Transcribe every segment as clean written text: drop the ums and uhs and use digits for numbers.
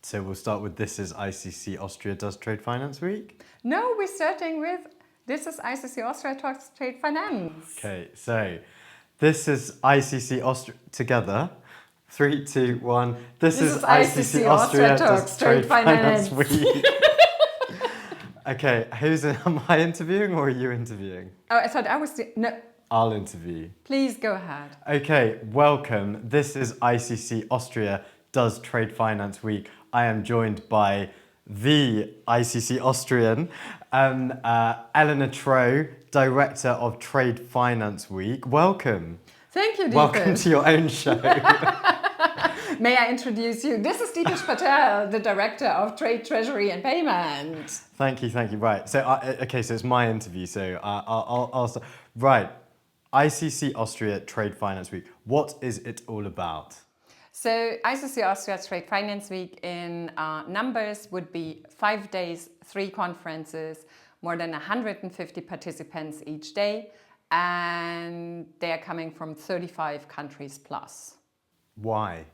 So we'll start with This is ICC Austria Does Trade Finance Week. No, we're starting with This is ICC Austria Talks Trade Finance. Okay, so this is ICC Austria together. 3, 2, 1. This is ICC Austria Does Trade Finance Week. Okay, am I interviewing or are you interviewing? Oh, I thought I was... No, I'll interview. please go ahead. Okay, welcome. This is ICC Austria Does Trade Finance Week. I am joined by the ICC Austrian, Eleonore Treu, Director of Trade Finance Week. Welcome. Thank you, Deepish. Welcome to your own show. May I introduce you? This is Deepish Patel, the Director of Trade, Treasury and Payment. Thank you. Right, so okay, so it's my interview, so I'll start. Right, ICC Austria Trade Finance Week. What is it all about? So ICC Austria Trade Finance Week in numbers would be 5 days, 3 conferences, more than 150 participants each day, and they are coming from 35 countries plus. Why?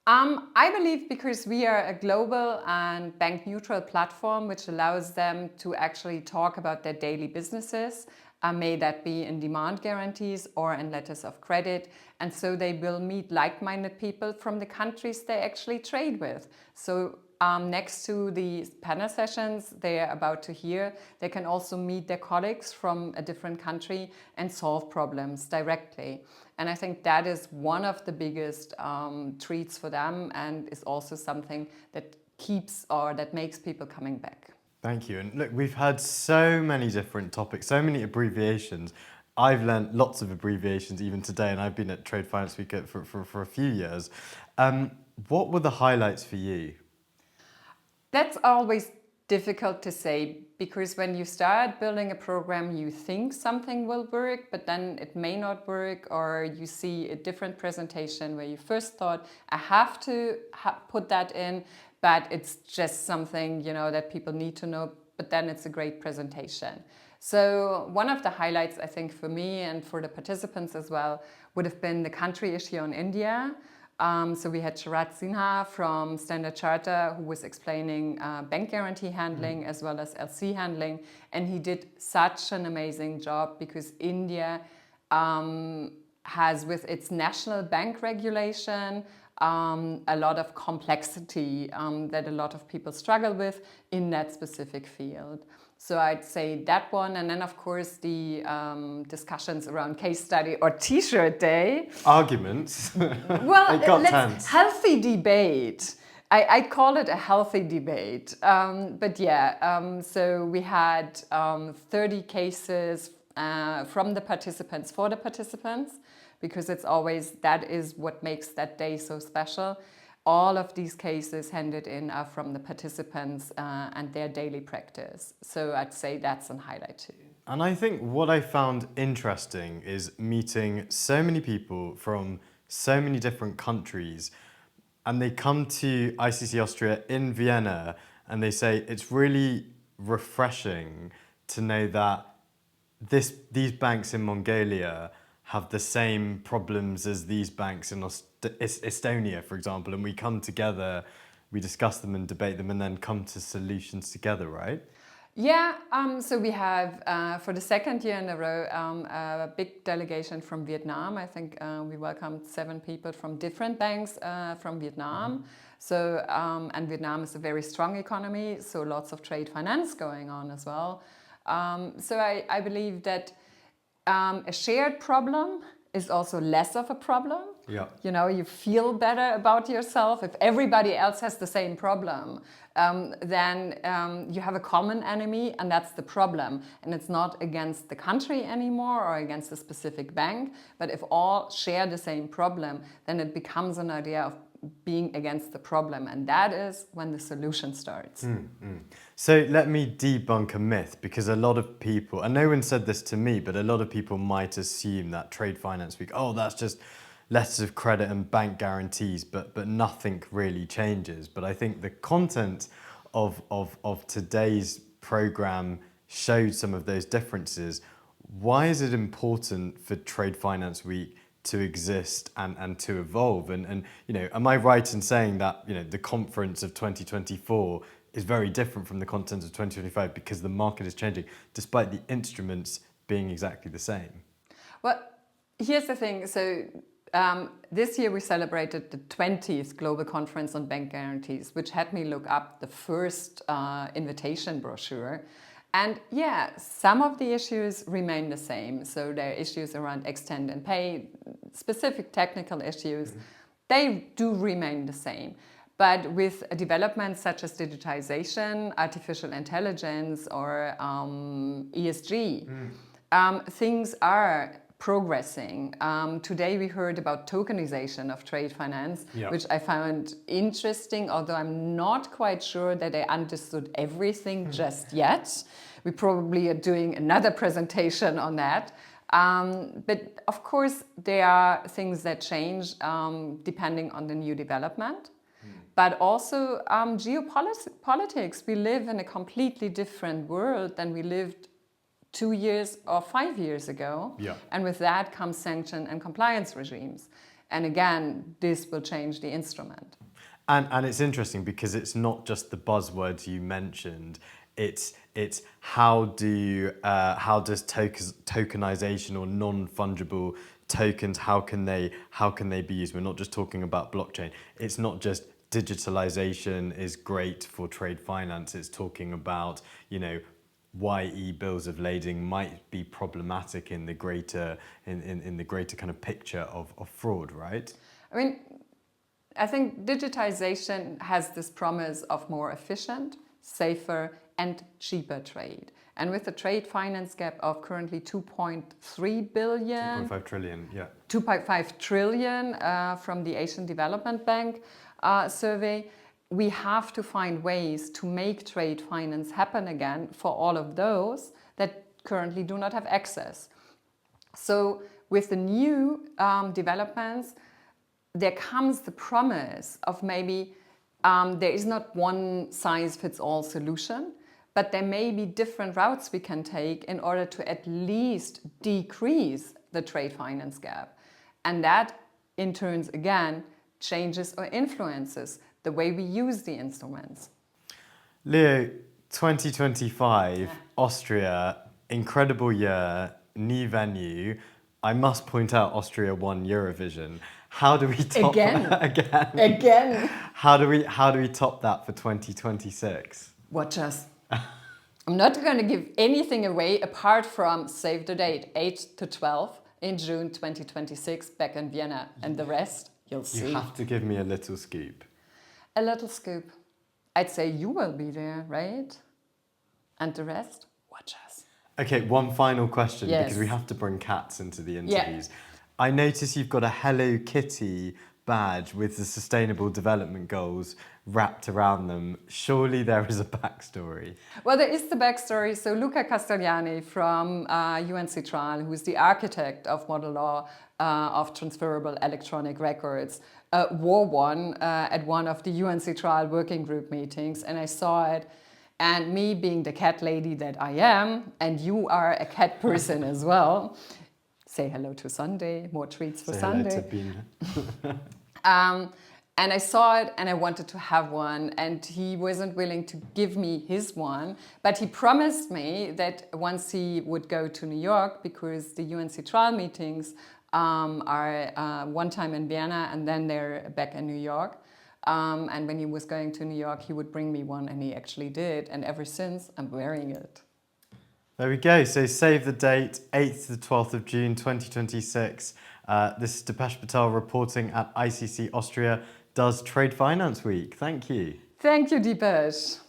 I believe because we are a global and bank neutral platform which allows them to actually talk about their daily businesses, may that be in demand guarantees or in letters of credit. And so they will meet like-minded people from the countries they actually trade with. So next to the panel sessions they are about to hear, they can also meet their colleagues from a different country and solve problems directly. And I think that is one of the biggest treats for them and is also something that keeps or that makes people coming back. Thank you. And look, we've had so many different topics, so many abbreviations. I've learned lots of abbreviations even today, and I've been at Trade Finance Week for a few years. What were the highlights for you? That's always difficult to say, because when you start building a program, you think something will work, but then it may not work, or you see a different presentation where you first thought, I have to put that in, but it's just something, that people need to know, but then it's a great presentation. So one of the highlights, I think, for me and for the participants as well, would have been the country issue on India. So we had Sharat Sinha from Standard Chartered, who was explaining bank guarantee handling as well as LC handling. And he did such an amazing job because India has, with its national bank regulation, a lot of complexity that a lot of people struggle with in that specific field. So I'd say that one, and then of course the discussions around case study or T-shirt day. Arguments. Well, tense. Healthy debate. I call it a healthy debate. But yeah, so we had 30 cases from the participants for the participants, because it's always, that is what makes that day so special. All of these cases handed in are from the participants and their daily practice. So I'd say that's a highlight too. And I think what I found interesting is meeting so many people from so many different countries, and they come to ICC Austria in Vienna and they say it's really refreshing to know that these banks in Mongolia have the same problems as these banks in Estonia, for example, and we come together, we discuss them and debate them and then come to solutions together, right? Yeah, so we have, for the second year in a row, a big delegation from Vietnam. I think we welcomed 7 people from different banks from Vietnam. So, and Vietnam is a very strong economy, so lots of trade finance going on as well. So I believe that a shared problem is also less of a problem. Yeah. You feel better about yourself. If everybody else has the same problem, then you have a common enemy, and that's the problem. And it's not against the country anymore or against a specific bank, but if all share the same problem, then it becomes an idea of being against the problem, and that is when the solution starts. So let me debunk a myth, because a lot of people, and no one said this to me, but a lot of people might assume that Trade Finance Week, that's just letters of credit and bank guarantees, but nothing really changes. But I think the content of today's program showed some of those differences. Why is it important for Trade Finance Week to exist and to evolve. And you know, am I right in saying that, you know, the conference of 2024 is very different from the content of 2025 because the market is changing, despite the instruments being exactly the same? Well, here's the thing. So this year we celebrated the 20th Global Conference on Bank Guarantees, which had me look up the first invitation brochure. And yeah, some of the issues remain the same. So there are issues around extend and pay, specific technical issues. They do remain the same. But with developments such as digitization, artificial intelligence, or ESG, things are progressing. Today we heard about tokenization of trade finance, which I found interesting, although I'm not quite sure that I understood everything just yet. We probably are doing another presentation on that. But of course, there are things that change depending on the new development. But also geopolitics. We live in a completely different world than we lived 2 years or 5 years ago. And with that comes sanction and compliance regimes. And again, this will change the instrument. And it's interesting because it's not just the buzzwords you mentioned. It's how does tokenization or non-fungible tokens, how can they be used? We're not just talking about blockchain. It's not just digitalization is great for trade finance. It's talking about, you know, why e-bills of lading might be problematic in the greater kind of picture of fraud, right? I mean, I think digitization has this promise of more efficient, safer, and cheaper trade. And with the trade finance gap of currently 2.3 billion, 2.5 trillion, 2.5 trillion from the Asian Development Bank survey, we have to find ways to make trade finance happen again for all of those that currently do not have access. So with the new developments, there comes the promise of maybe there is not one size fits all solution, but there may be different routes we can take in order to at least decrease the trade finance gap. And that in turn again changes or influences the way we use the instruments. Leo, 2025, Austria, incredible year, new venue. I must point out Austria won Eurovision. How do we top that again? How do we top that for 2026? Watch us. I'm not going to give anything away apart from save the date, 8 to 12 in June 2026 back in Vienna, and the rest you'll see. You have to give me a little scoop. A little scoop. I'd say you will be there, right? And the rest, watch us. Okay, one final question, because we have to bring cats into the interviews. I notice you've got a Hello Kitty badge with the Sustainable Development Goals wrapped around them. Surely there is a backstory. Well, there is the backstory. So Luca Castigliani from UNCITRAL, who is the architect of model law of transferable electronic records, wore one at one of the UNCITRAL working group meetings, and I saw it. And me being the cat lady that I am, and you are a cat person as well, say hello to Sunday, more treats for Sunday. And I saw it and I wanted to have one, and he wasn't willing to give me his one, but he promised me that once he would go to New York, because the UNCITRAL meetings are one time in Vienna and then they're back in New York. And when he was going to New York, he would bring me one, and he actually did. And ever since, I'm wearing it. There we go. So save the date, 8th to 12th of June 2026. This is Dipesh Patel reporting at ICC Austria does Trade Finance Week. Thank you. Thank you, Dipesh.